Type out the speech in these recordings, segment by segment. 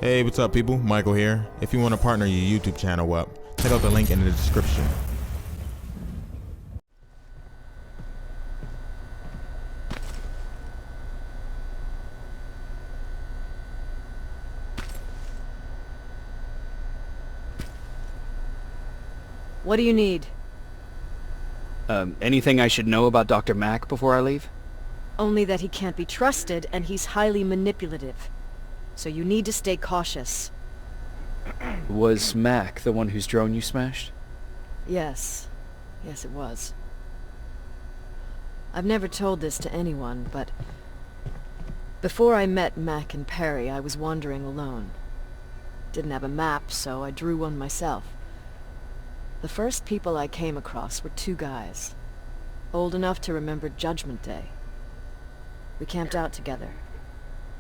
Hey, what's up people? Michael here. If you want to partner your YouTube channel up, check out the link in the description. What do you need? Anything I should know about Dr. Mack before I leave? Only that he can't be trusted and he's highly manipulative. So you need to stay cautious. Was Mack the one whose drone you smashed? Yes. Yes, it was. I've never told this to anyone, but before I met Mack and Perry, I was wandering alone. Didn't have a map, so I drew one myself. The first people I came across were two guys, old enough to remember Judgment Day. We camped out together.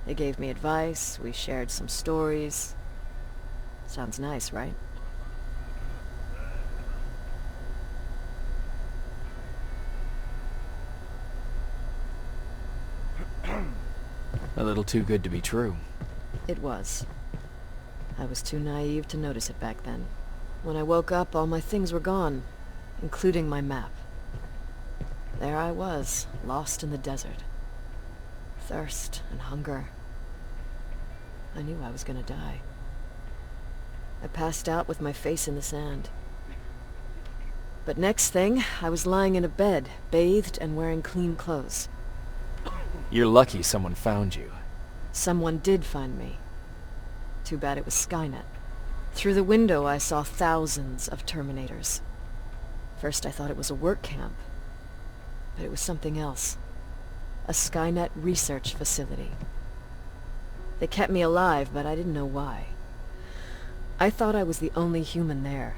They gave me advice, we shared some stories. Sounds nice, right? A little too good to be true. It was. I was too naive to notice it back then. When I woke up, all my things were gone, including my map. There I was, lost in the desert. Thirst and hunger. I knew I was gonna die. I passed out with my face in the sand. But next thing, I was lying in a bed, bathed and wearing clean clothes. You're lucky someone found you. Someone did find me. Too bad it was Skynet. Through the window I saw thousands of Terminators. First I thought it was a work camp, but it was something else. A Skynet research facility. They kept me alive, but I didn't know why. I thought I was the only human there.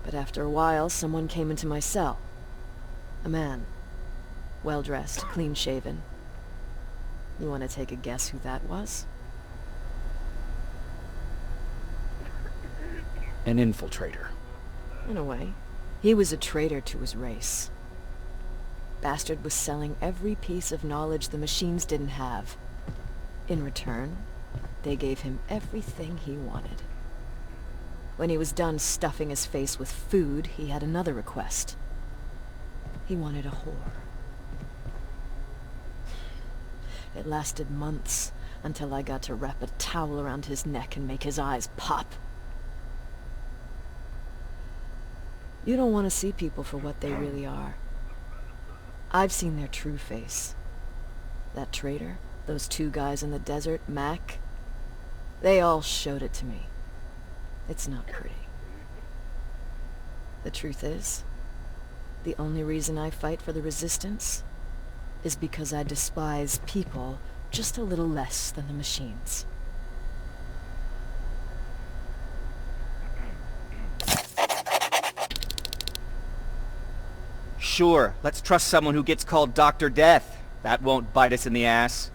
But after a while, someone came into my cell. A man. Well-dressed, clean-shaven. You want to take a guess who that was? An infiltrator. In a way. He was a traitor to his race. Bastard was selling every piece of knowledge the machines didn't have. In return, they gave him everything he wanted. When he was done stuffing his face with food, he had another request. He wanted a whore. It lasted months, until I got to wrap a towel around his neck and make his eyes pop. You don't want to see people for what they really are. I've seen their true face. That traitor, those two guys in the desert, Mac, they all showed it to me. It's not pretty. The truth is, the only reason I fight for the Resistance is because I despise people just a little less than the machines. Sure, let's trust someone who gets called Dr. Death. That won't bite us in the ass.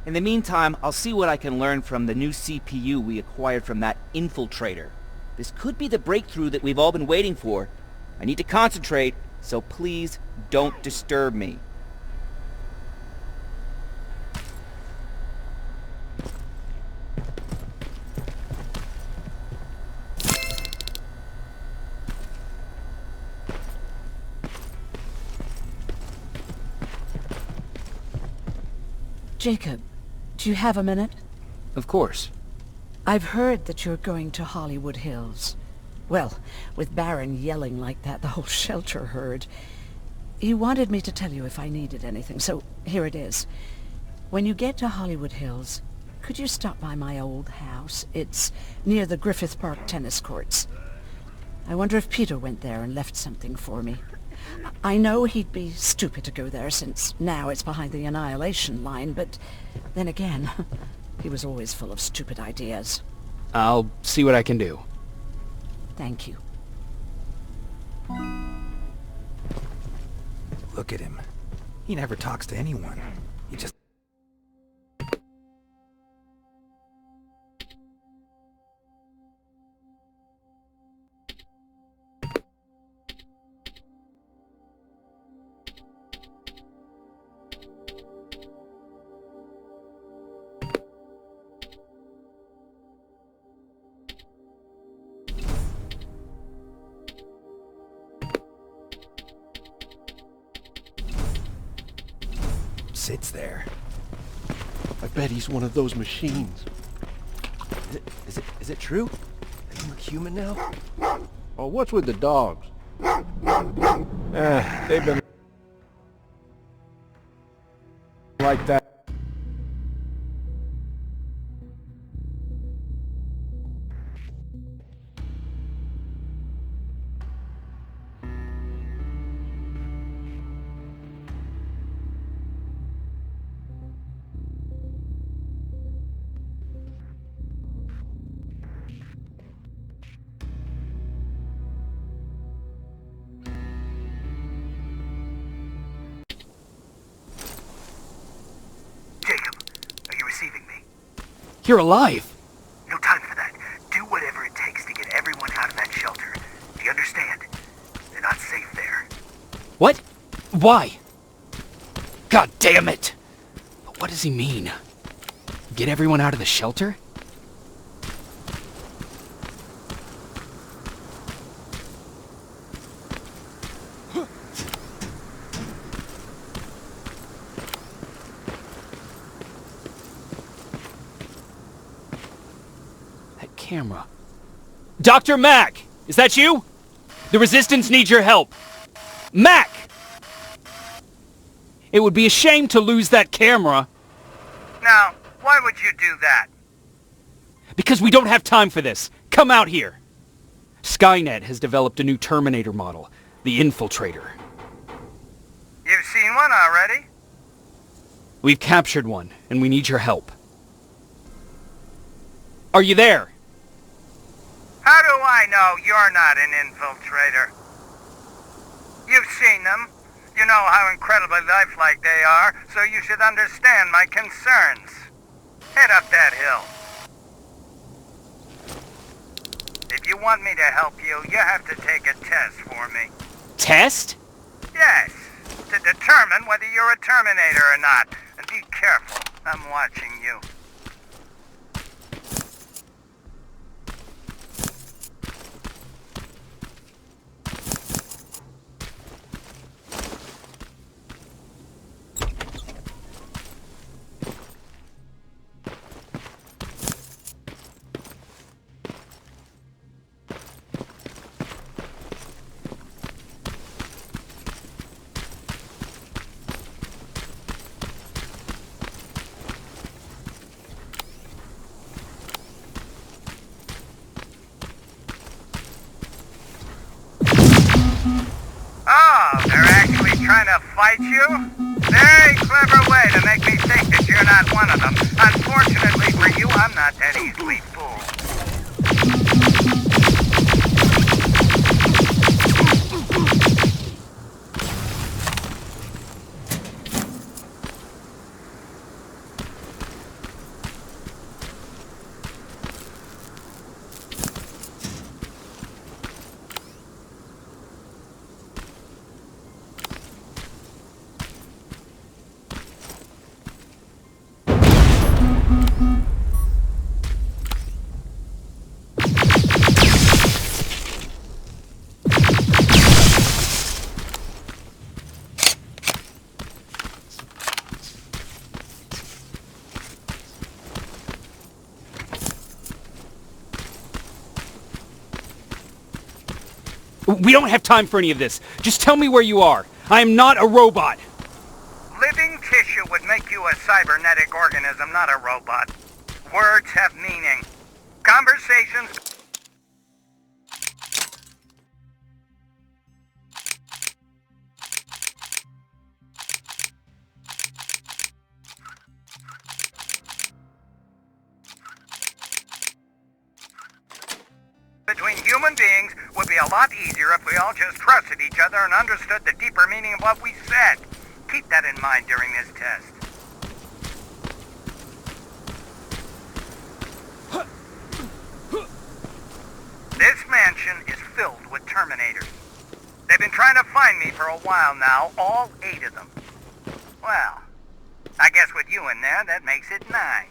In the meantime, I'll see what I can learn from the new CPU we acquired from that infiltrator. This could be the breakthrough that we've all been waiting for. I need to concentrate, so please don't disturb me. Jacob, do you have a minute? Of course. I've heard that you're going to Hollywood Hills. Well, with Baron yelling like that, the whole shelter heard. He wanted me to tell you if I needed anything, so here it is. When you get to Hollywood Hills, could you stop by my old house? It's near the Griffith Park tennis courts. I wonder if Peter went there and left something for me. I know he'd be stupid to go there, since now it's behind the Annihilation Line, but then again, he was always full of stupid ideas. I'll see what I can do. Thank you. Look at him. He never talks to anyone. He just... sits there. I bet he's one of those machines. Is it true? They look human now? Oh, what's with the dogs? They've been like that. You're alive! No time for that. Do whatever it takes to get everyone out of that shelter. Do you understand? They're not safe there. What? Why? God damn it! But what does he mean? Get everyone out of the shelter? Camera. Dr. Mack! Is that you? The Resistance needs your help. Mack! It would be a shame to lose that camera. Now, why would you do that? Because we don't have time for this. Come out here. Skynet has developed a new Terminator model, the Infiltrator. You've seen one already? We've captured one, and we need your help. Are you there? How do I know you're not an infiltrator? You've seen them. You know how incredibly lifelike they are, so you should understand my concerns. Head up that hill. If you want me to help you, you have to take a test for me. Test? Yes, to determine whether you're a Terminator or not. And be careful, I'm watching you. Trying to fight you? Very clever way to make me think that you're not one of them. Unfortunately for you, I'm not that easily fooled. We don't have time for any of this. Just tell me where you are. I am not a robot. Living tissue would make you a cybernetic organism, not a robot. Words have meaning. Conversations... between human beings would be a lot easier if we all just trusted each other and understood the deeper meaning of what we said. Keep that in mind during this test. This mansion is filled with Terminators. They've been trying to find me for a while now, all 8 of them. Well, I guess with you in there, that makes it 9.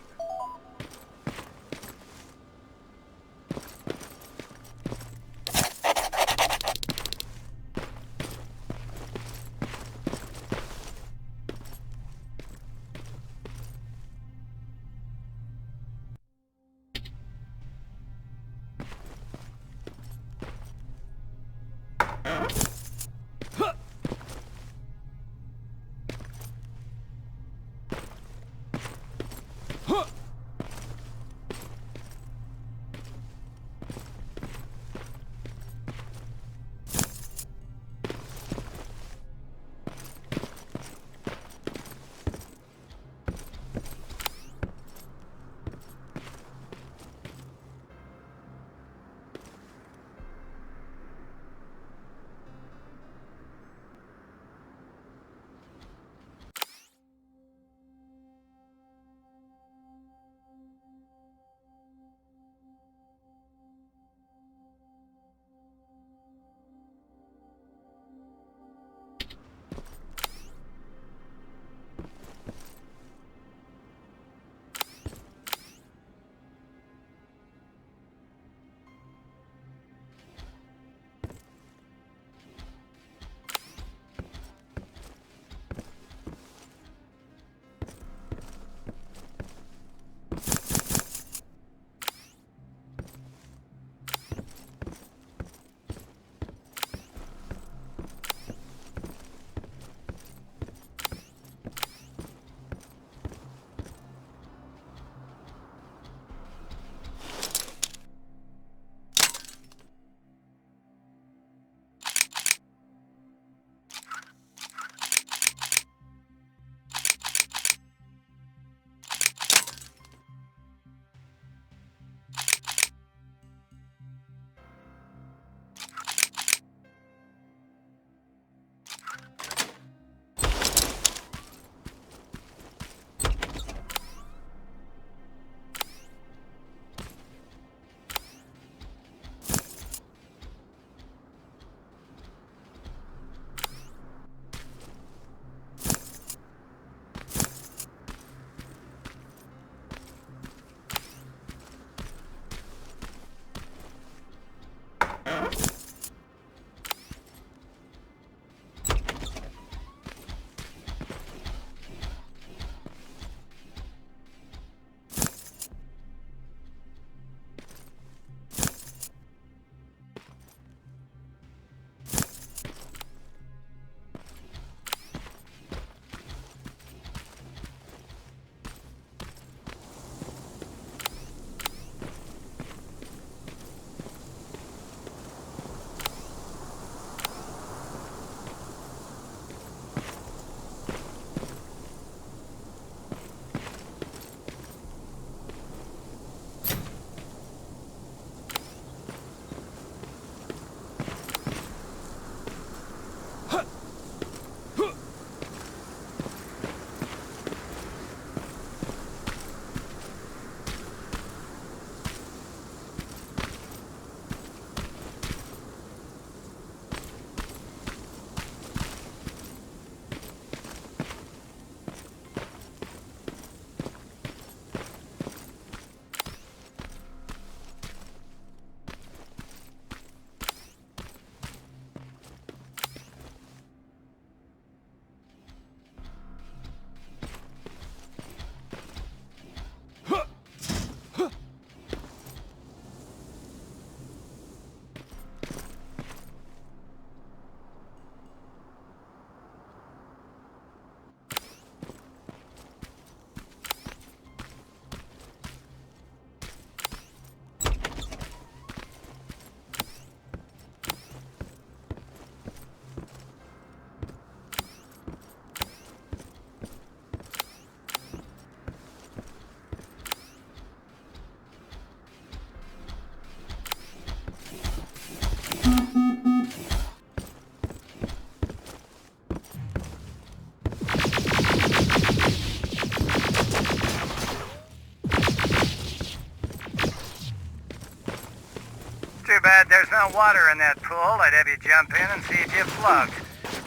Too bad there's no water in that pool. I'd have you jump in and see if you float.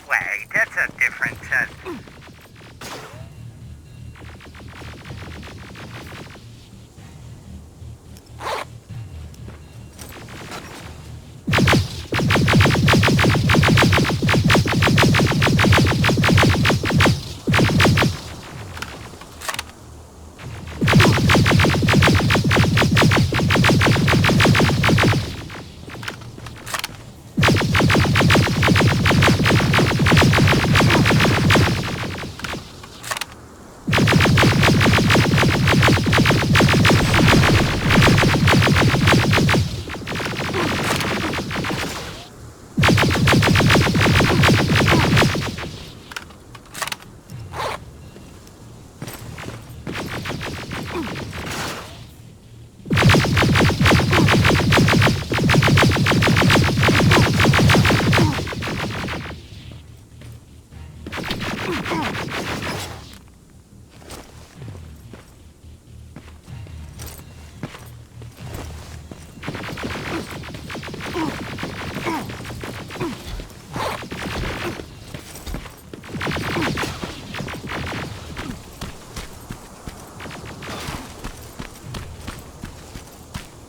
Wait, that's a different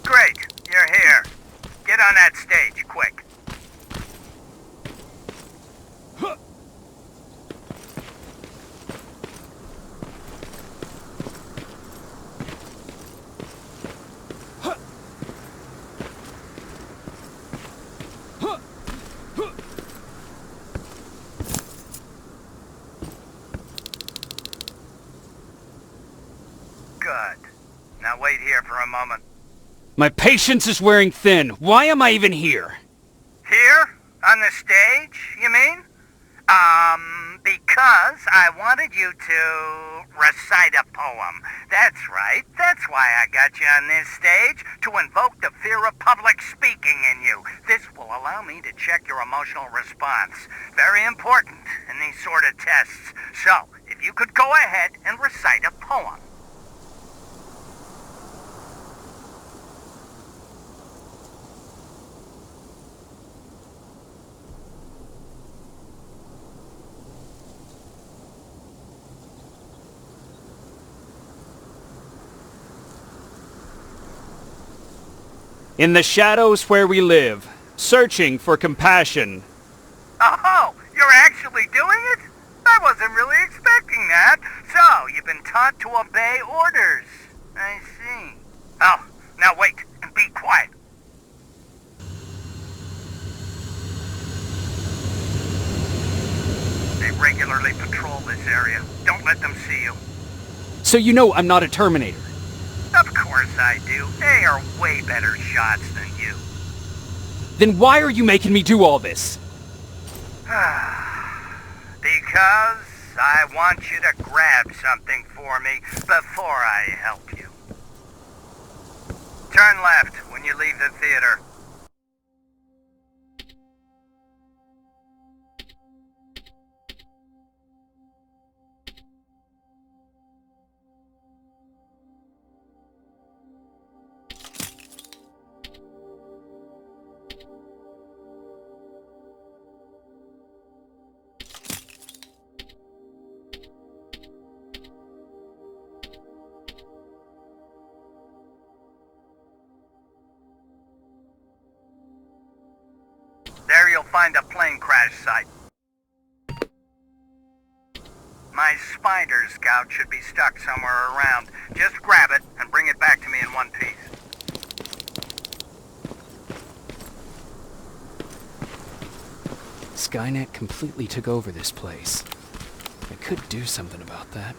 Great, you're here. Get on that stage, quick. Good. Now wait here for a moment. My patience is wearing thin. Why am I even here? Here? On the stage, you mean? Because I wanted you to recite a poem. That's right. That's why I got you on this stage, to invoke the fear of public speaking in you. This will allow me to check your emotional response. Very important in these sort of tests. So, if you could go ahead and recite a poem. In the shadows where we live, searching for compassion. Oh, you're actually doing it? I wasn't really expecting that. So, you've been taught to obey orders. I see. Oh, now wait, and be quiet. They regularly patrol this area. Don't let them see you. So you know I'm not a Terminator. Of course I do. They are way better shots than you. Then why are you making me do all this? Because I want you to grab something for me before I help you. Turn left when you leave the theater. There you'll find a plane crash site. My spider scout should be stuck somewhere around. Just grab it and bring it back to me in one piece. Skynet completely took over this place. I could do something about that.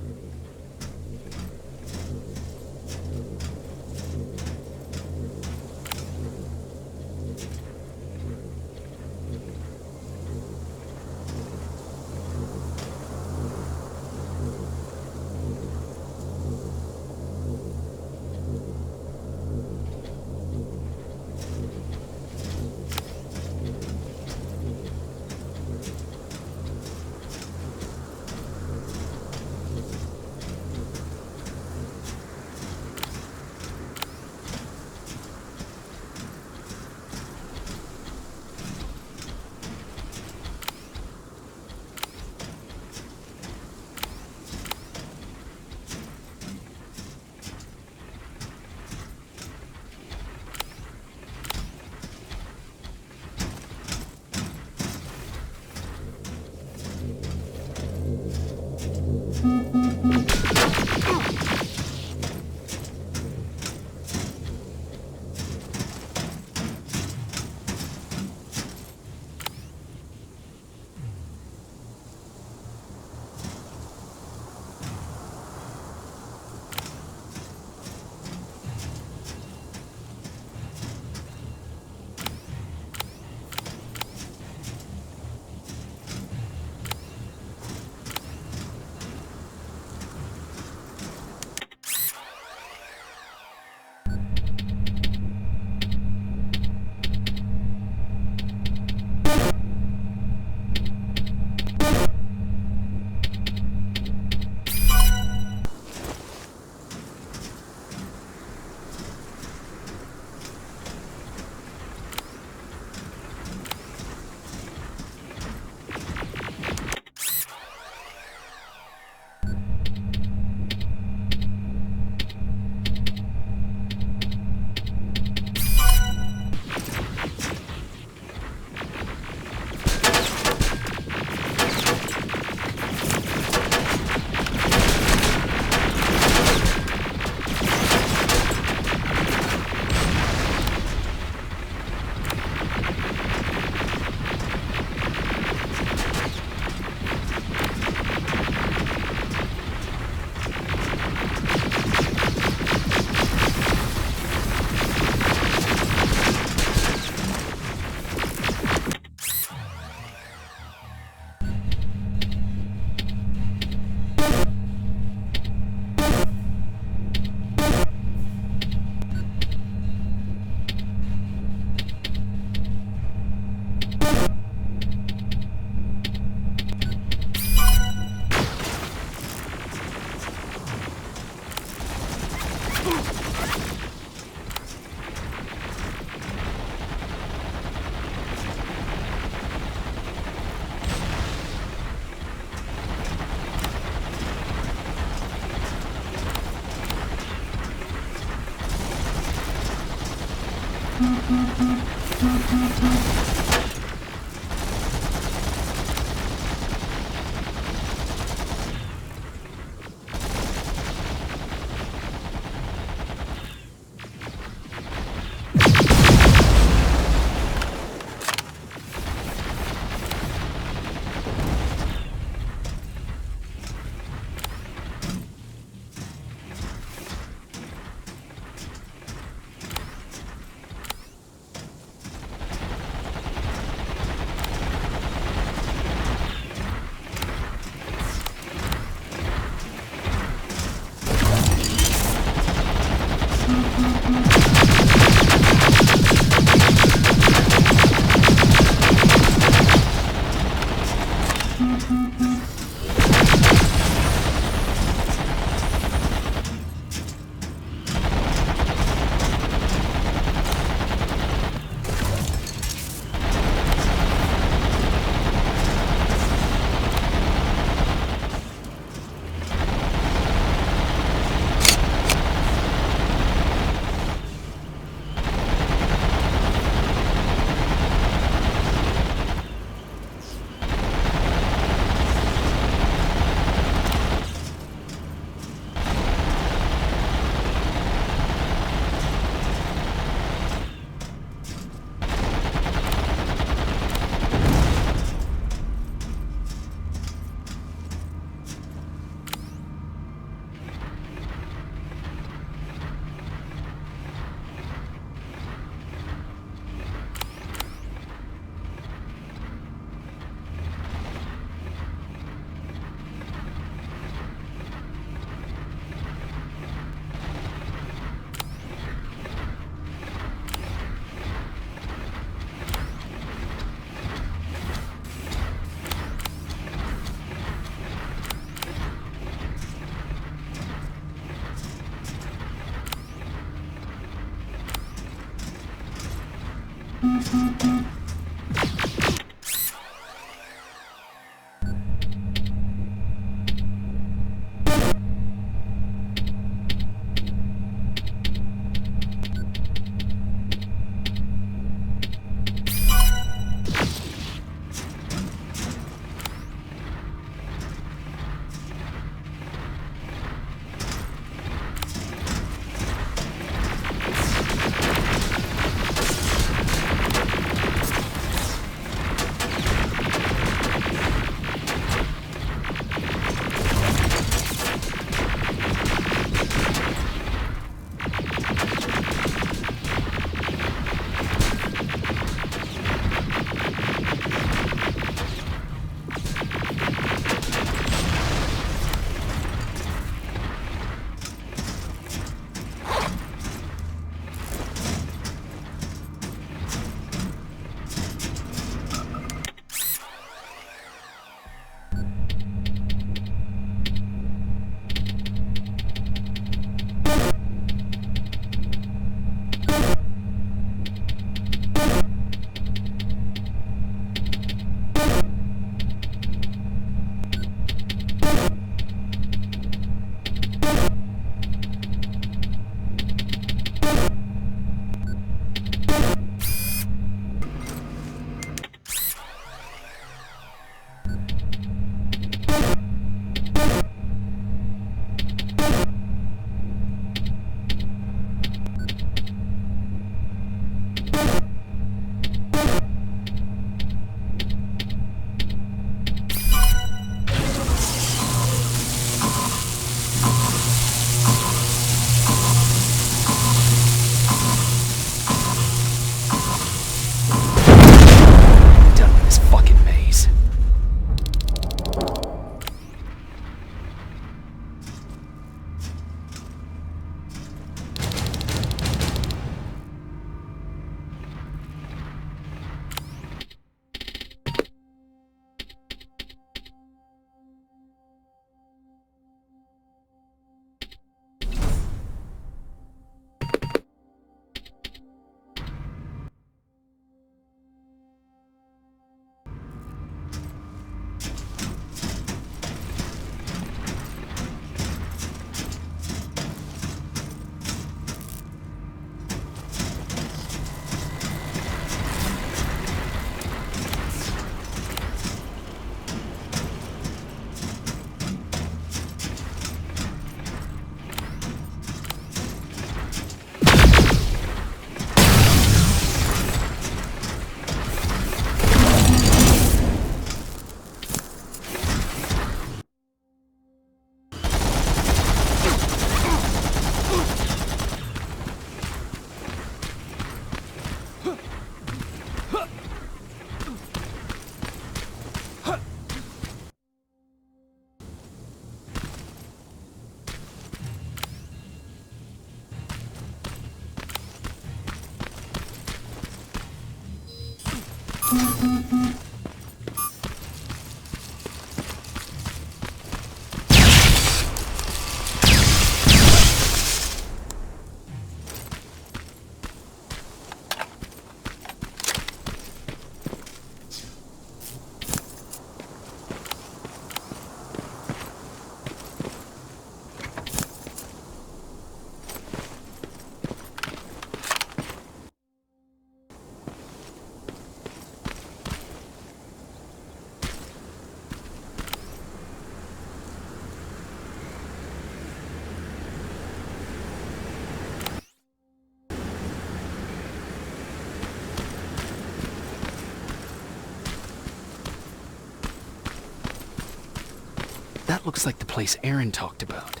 That looks like the place Aaron talked about.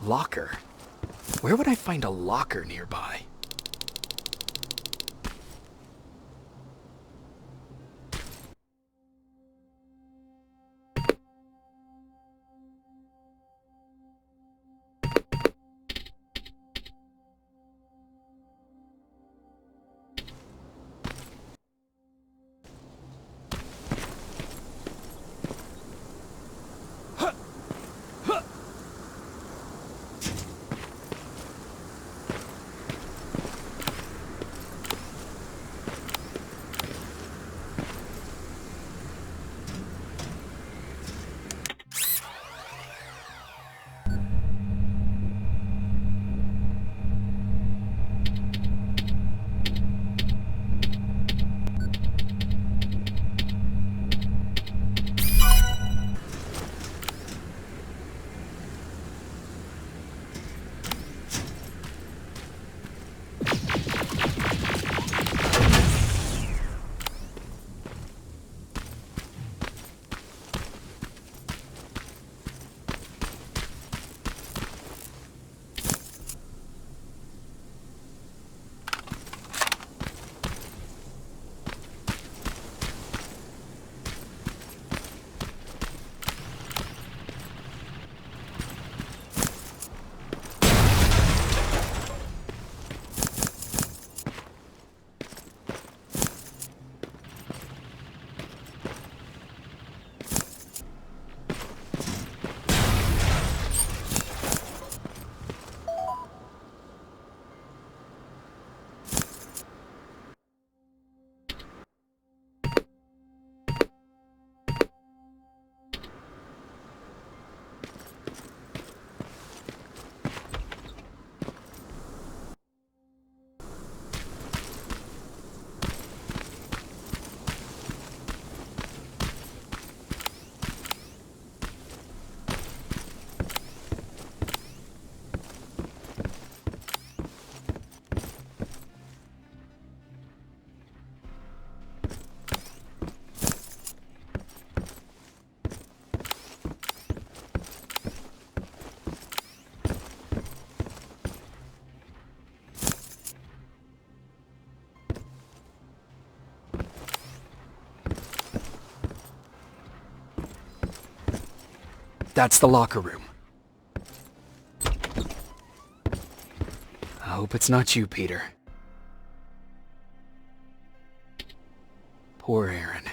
Locker? Where would I find a locker nearby? That's the locker room. I hope it's not you, Peter. Poor Aaron.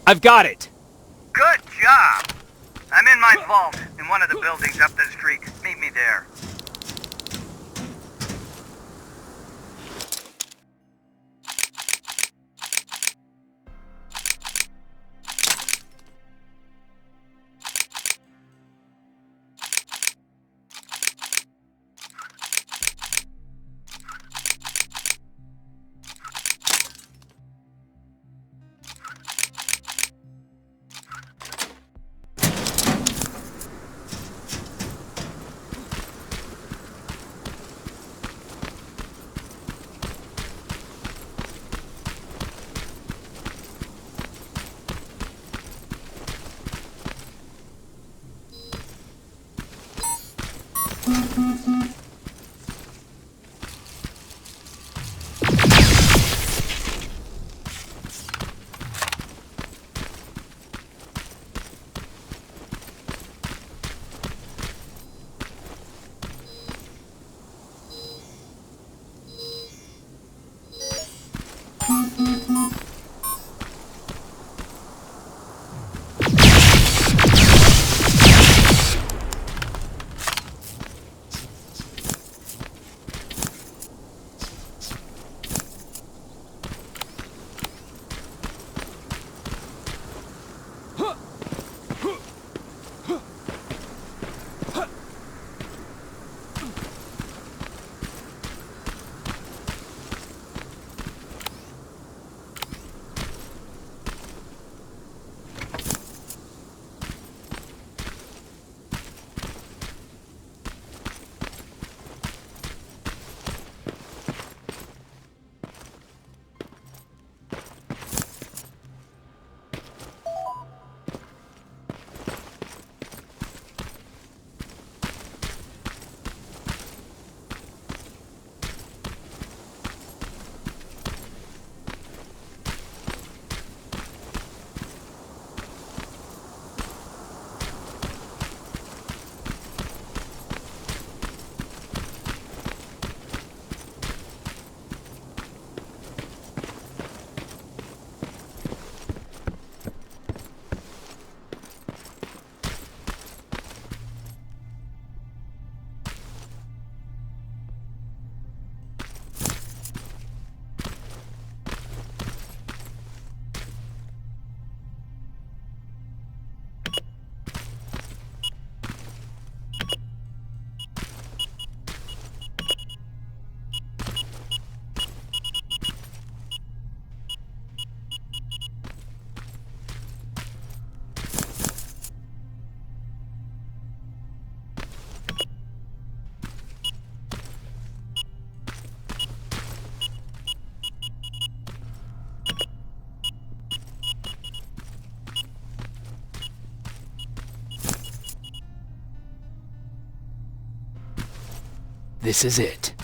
I've got it! Good job! I'm in my vault, in one of the buildings up the street. Meet me there. This is it.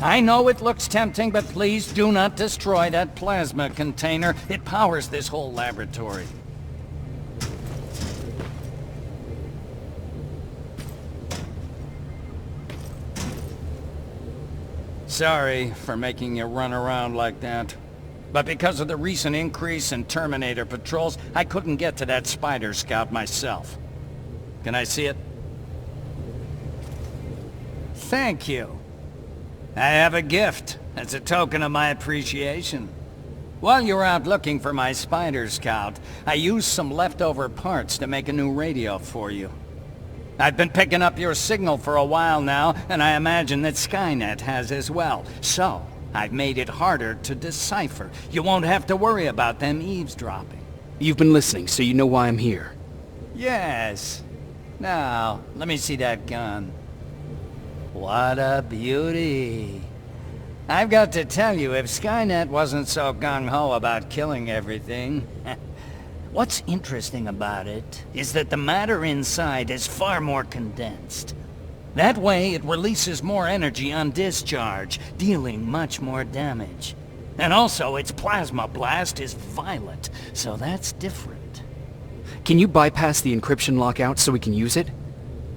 I know it looks tempting, but please do not destroy that plasma container. It powers this whole laboratory. Sorry for making you run around like that. But because of the recent increase in Terminator patrols, I couldn't get to that Spider Scout myself. Can I see it? Thank you. I have a gift as a token of my appreciation. While you were out looking for my Spider Scout, I used some leftover parts to make a new radio for you. I've been picking up your signal for a while now, and I imagine that Skynet has as well. So, I've made it harder to decipher. You won't have to worry about them eavesdropping. You've been listening, so you know why I'm here. Yes. Now, let me see that gun. What a beauty. I've got to tell you, if Skynet wasn't so gung-ho about killing everything... What's interesting about it is that the matter inside is far more condensed. That way, it releases more energy on discharge, dealing much more damage. And also, its plasma blast is violent, so that's different. Can you bypass the encryption lockout so we can use it?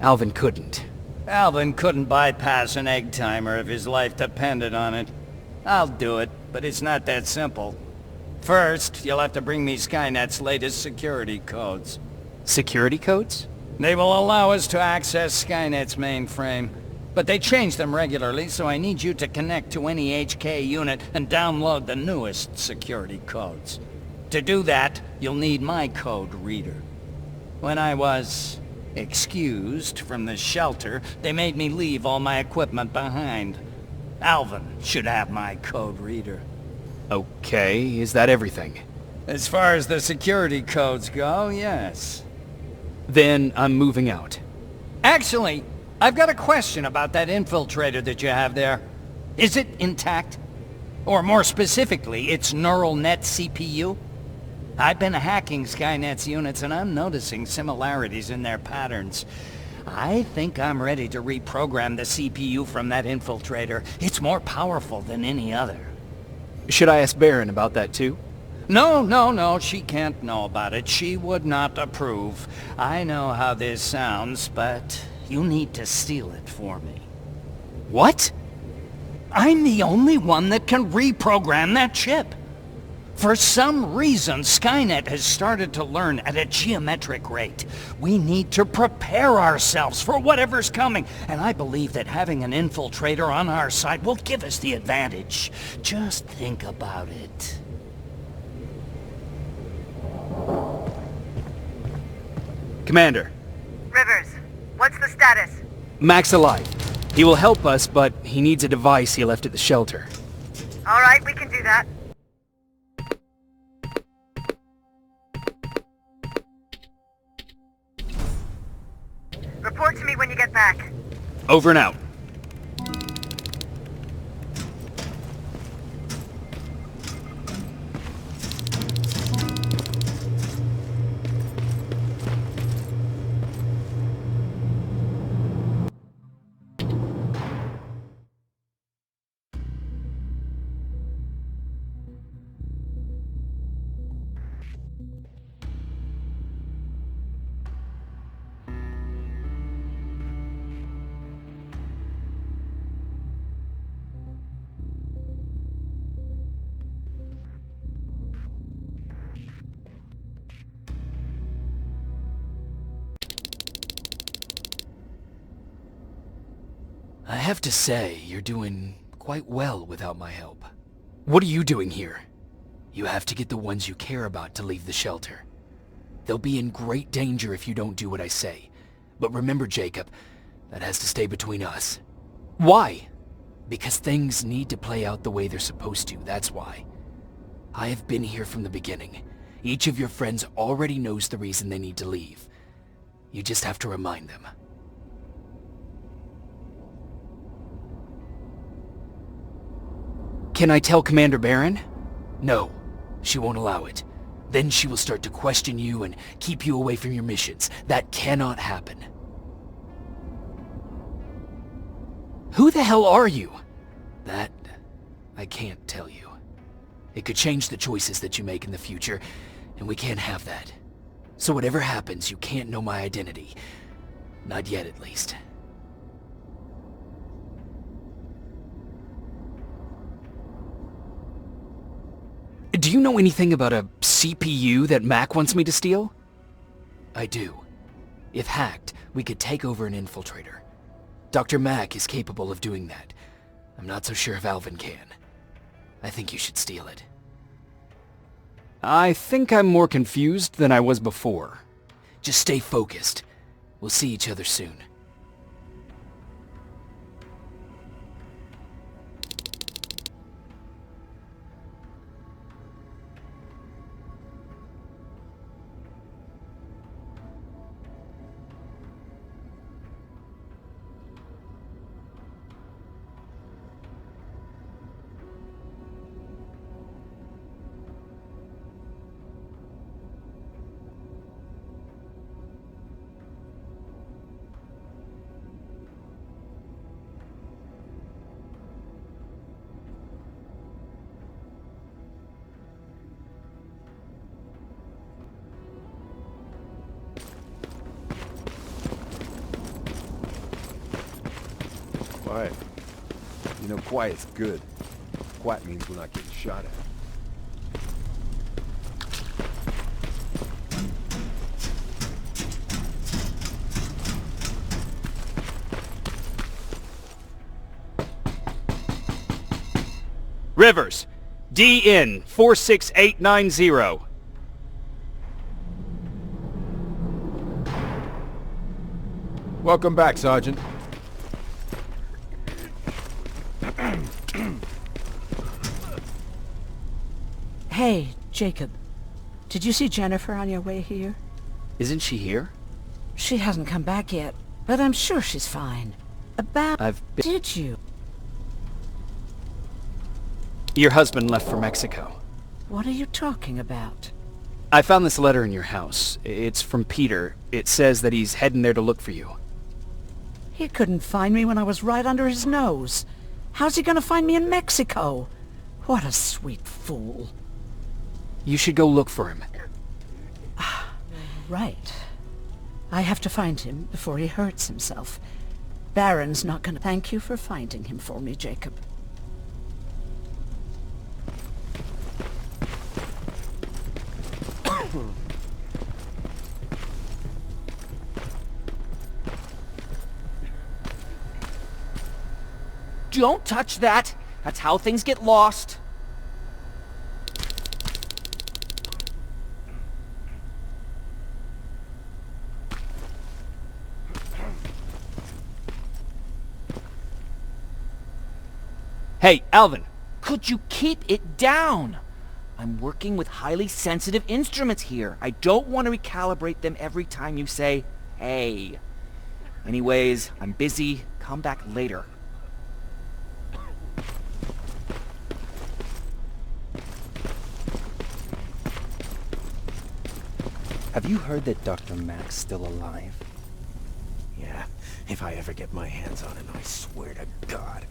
Alvin couldn't. Alvin couldn't bypass an egg timer if his life depended on it. I'll do it, but it's not that simple. First, you'll have to bring me Skynet's latest security codes. Security codes? They will allow us to access Skynet's mainframe, but they change them regularly, so I need you to connect to any HK unit and download the newest security codes. To do that, you'll need my code reader. When I was excused from the shelter, they made me leave all my equipment behind. Alvin should have my code reader. Okay, is that everything? As far as the security codes go, yes. Then I'm moving out. Actually, I've got a question about that infiltrator that you have there. Is it intact? Or more specifically, its neural net CPU? I've been hacking Skynet's units and I'm noticing similarities in their patterns. I think I'm ready to reprogram the CPU from that infiltrator. It's more powerful than any other. Should I ask Baron about that too? No, she can't know about it. She would not approve. I know how this sounds, but you need to steal it for me. What? I'm the only one that can reprogram that chip. For some reason, Skynet has started to learn at a geometric rate. We need to prepare ourselves for whatever's coming, and I believe that having an infiltrator on our side will give us the advantage. Just think about it. Commander. Rivers, what's the status? Mac's alive. He will help us, but he needs a device he left at the shelter. All right, we can do that. Report to me when you get back. Over and out. I have to say, you're doing quite well without my help. What are you doing here? You have to get the ones you care about to leave the shelter. They'll be in great danger if you don't do what I say. But remember, Jacob, that has to stay between us. Why? Because things need to play out the way they're supposed to, that's why. I have been here from the beginning. Each of your friends already knows the reason they need to leave. You just have to remind them. Can I tell Commander Baron? No, she won't allow it. Then she will start to question you and keep you away from your missions. That cannot happen. Who the hell are you? That, I can't tell you. It could change the choices that you make in the future, and we can't have that. So whatever happens, you can't know my identity. Not yet, at least. Do you know anything about a CPU that Mac wants me to steal? I do. If hacked, we could take over an infiltrator. Dr. Mack is capable of doing that. I'm not so sure if Alvin can. I think you should steal it. I think I'm more confused than I was before. Just stay focused. We'll see each other soon. Quiet. You know, quiet's good. Quiet means we're not getting shot at. Rivers, DN 46890. Welcome back, Sergeant. Hey, Jacob. Did you see Jennifer on your way here? Isn't she here? She hasn't come back yet, but I'm sure she's fine. Did you? Your husband left for Mexico. What are you talking about? I found this letter in your house. It's from Peter. It says that he's heading there to look for you. He couldn't find me when I was right under his nose. How's he gonna find me in Mexico? What a sweet fool. You should go look for him. Right. I have to find him before he hurts himself. Baron's not gonna thank you for finding him for me, Jacob. Don't touch that! That's how things get lost. Hey, Alvin, could you keep it down? I'm working with highly sensitive instruments here. I don't want to recalibrate them every time you say, hey. Anyways, I'm busy. Come back later. Have you heard that Dr. Mack's still alive? Yeah, if I ever get my hands on him, I swear to God.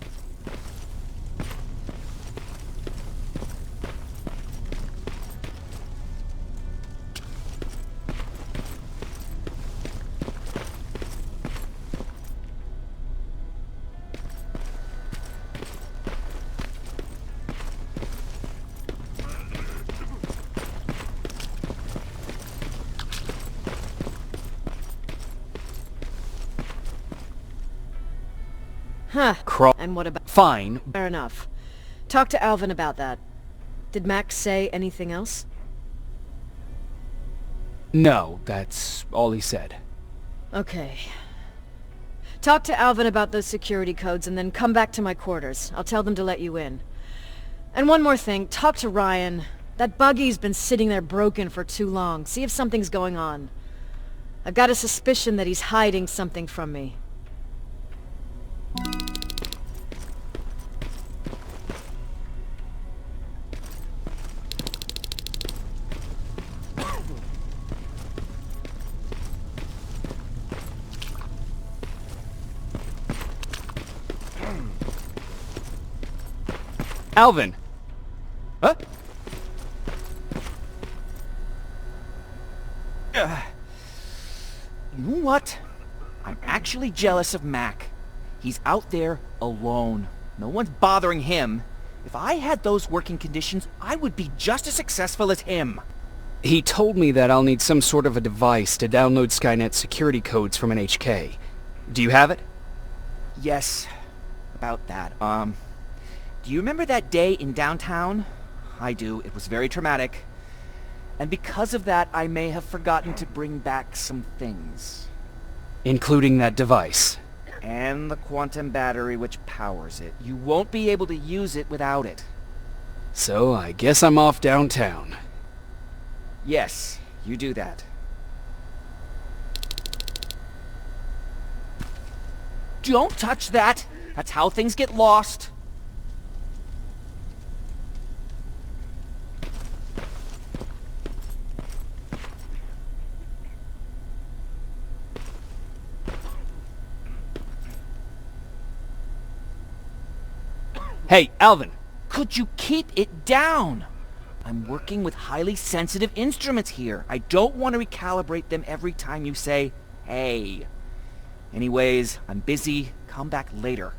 Huh. Crawl. And what about... Fine. Fair enough. Talk to Alvin about that. Did Max say anything else? No, that's all he said. Okay. Talk to Alvin about those security codes and then come back to my quarters. I'll tell them to let you in. And one more thing, talk to Ryan. That buggy's been sitting there broken for too long. See if something's going on. I've got a suspicion that he's hiding something from me. Alvin! Huh? You know what? I'm actually jealous of Mac. He's out there alone. No one's bothering him. If I had those working conditions, I would be just as successful as him. He told me that I'll need some sort of a device to download Skynet's security codes from an HK. Do you have it? Yes, about that. Do you remember that day in downtown? I do. It was very traumatic. And because of that, I may have forgotten to bring back some things. Including that device. And the quantum battery which powers it. You won't be able to use it without it. So I guess I'm off downtown. Yes, you do that. Don't touch that! That's how things get lost. Hey, Alvin! Could you keep it down? I'm working with highly sensitive instruments here. I don't want to recalibrate them every time you say, hey. Anyways, I'm busy. Come back later.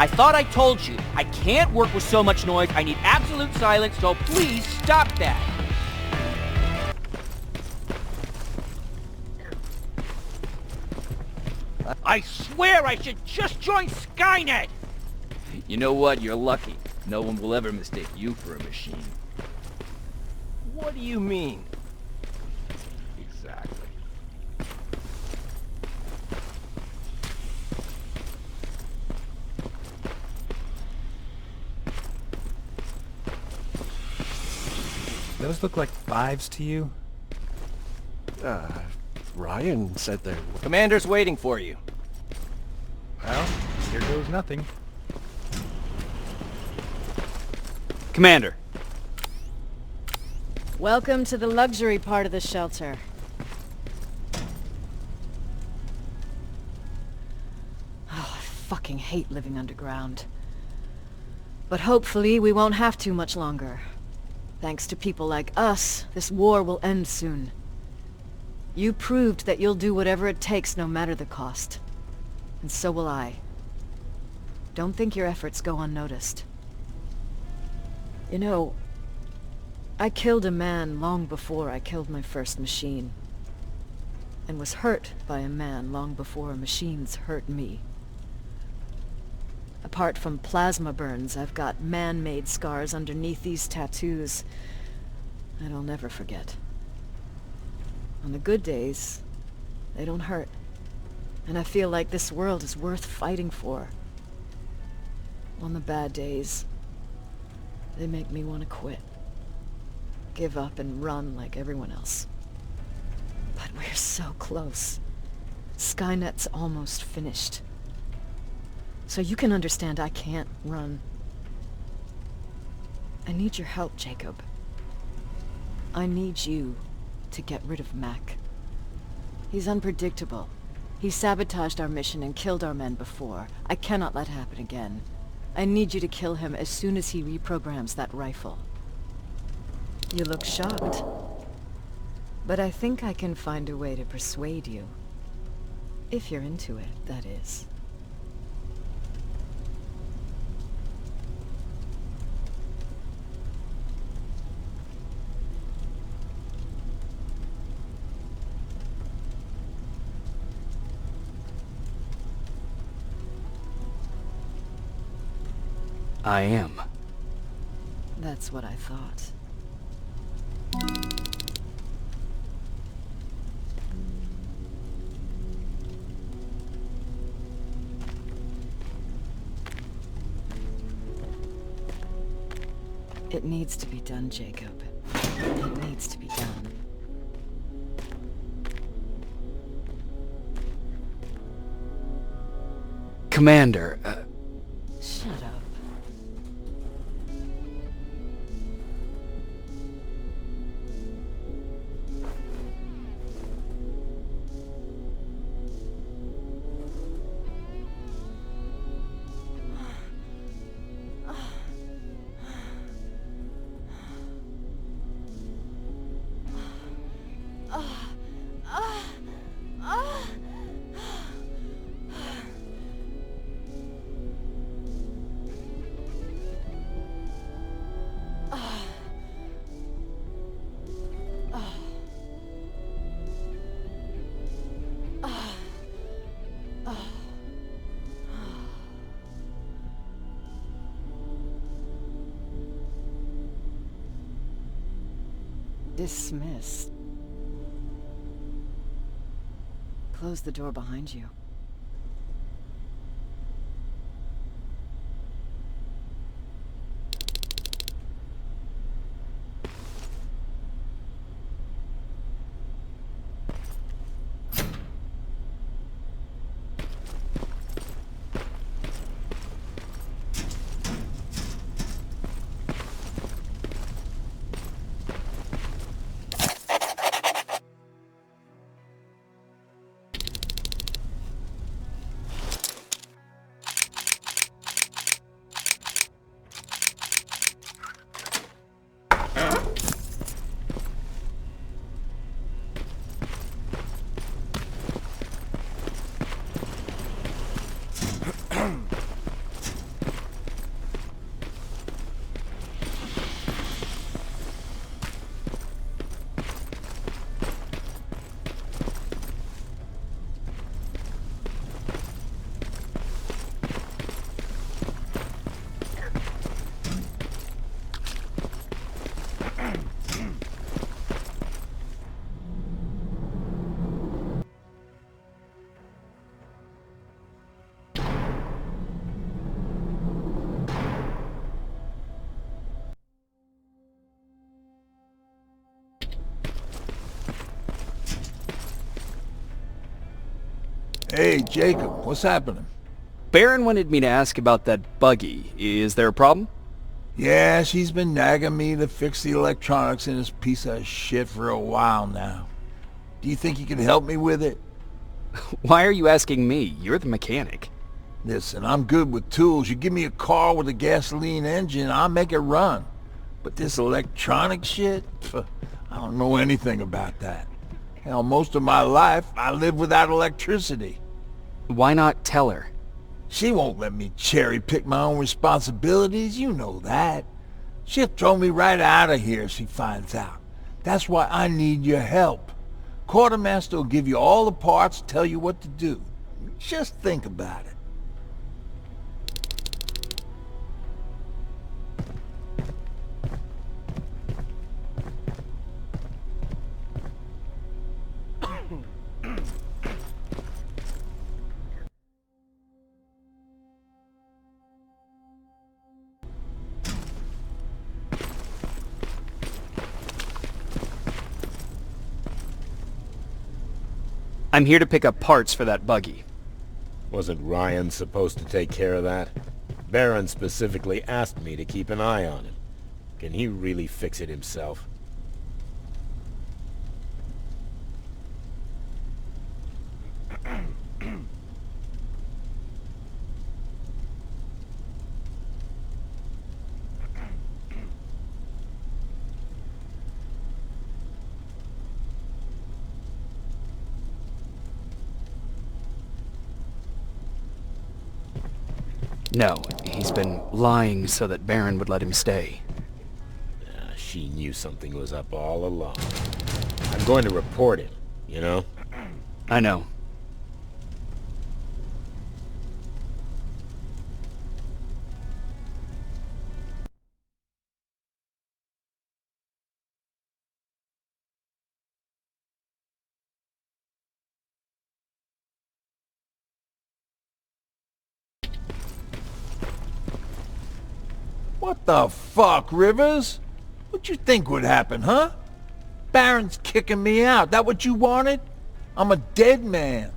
I thought I told you, I can't work with so much noise. I need absolute silence, so please stop that. I swear I should just join Skynet! You know what? You're lucky. No one will ever mistake you for a machine. What do you mean? Exactly. Those look like 5s to you? Ryan said they were. Commander's waiting for you. Well, here goes nothing. Commander. Welcome to the luxury part of the shelter. Oh, I fucking hate living underground. But hopefully we won't have to much longer. Thanks to people like us, this war will end soon. You proved that you'll do whatever it takes no matter the cost. And so will I. Don't think your efforts go unnoticed. You know, I killed a man long before I killed my first machine. And was hurt by a man long before machines hurt me. Apart from plasma burns, I've got man-made scars underneath these tattoos that I'll never forget. On the good days, they don't hurt. And I feel like this world is worth fighting for. On the bad days, they make me want to quit. Give up and run like everyone else. But we're so close. Skynet's almost finished. So you can understand I can't run. I need your help, Jacob. I need you to get rid of Mac. He's unpredictable. He sabotaged our mission and killed our men before. I cannot let happen again. I need you to kill him as soon as he reprograms that rifle. You look shocked. But I think I can find a way to persuade you. If you're into it, that is. I am. That's what I thought. It needs to be done, Jacob. It needs to be done. Commander, Shut up. Dismissed. Close the door behind you. Hey, Jacob, what's happening? Baron wanted me to ask about that buggy. Is there a problem? Yeah, she's been nagging me to fix the electronics in this piece of shit for a while now. Do you think you can help me with it? Why are you asking me? You're the mechanic. Listen, I'm good with tools. You give me a car with a gasoline engine, I'll make it run. But this electronic shit? I don't know anything about that. Hell, most of my life, I lived without electricity. Why not tell her? She won't let me cherry-pick my own responsibilities, you know that. She'll throw me right out of here if she finds out. That's why I need your help. Quartermaster will give you all the parts, tell you what to do. Just think about it. I'm here to pick up parts for that buggy. Wasn't Ryan supposed to take care of that? Baron specifically asked me to keep an eye on him. Can he really fix it himself? No, he's been lying so that Baron would let him stay. She knew something was up all along. I'm going to report him, you know? I know. What the fuck, Rivers? What you think would happen, huh? Baron's kicking me out. That what you wanted? I'm a dead man.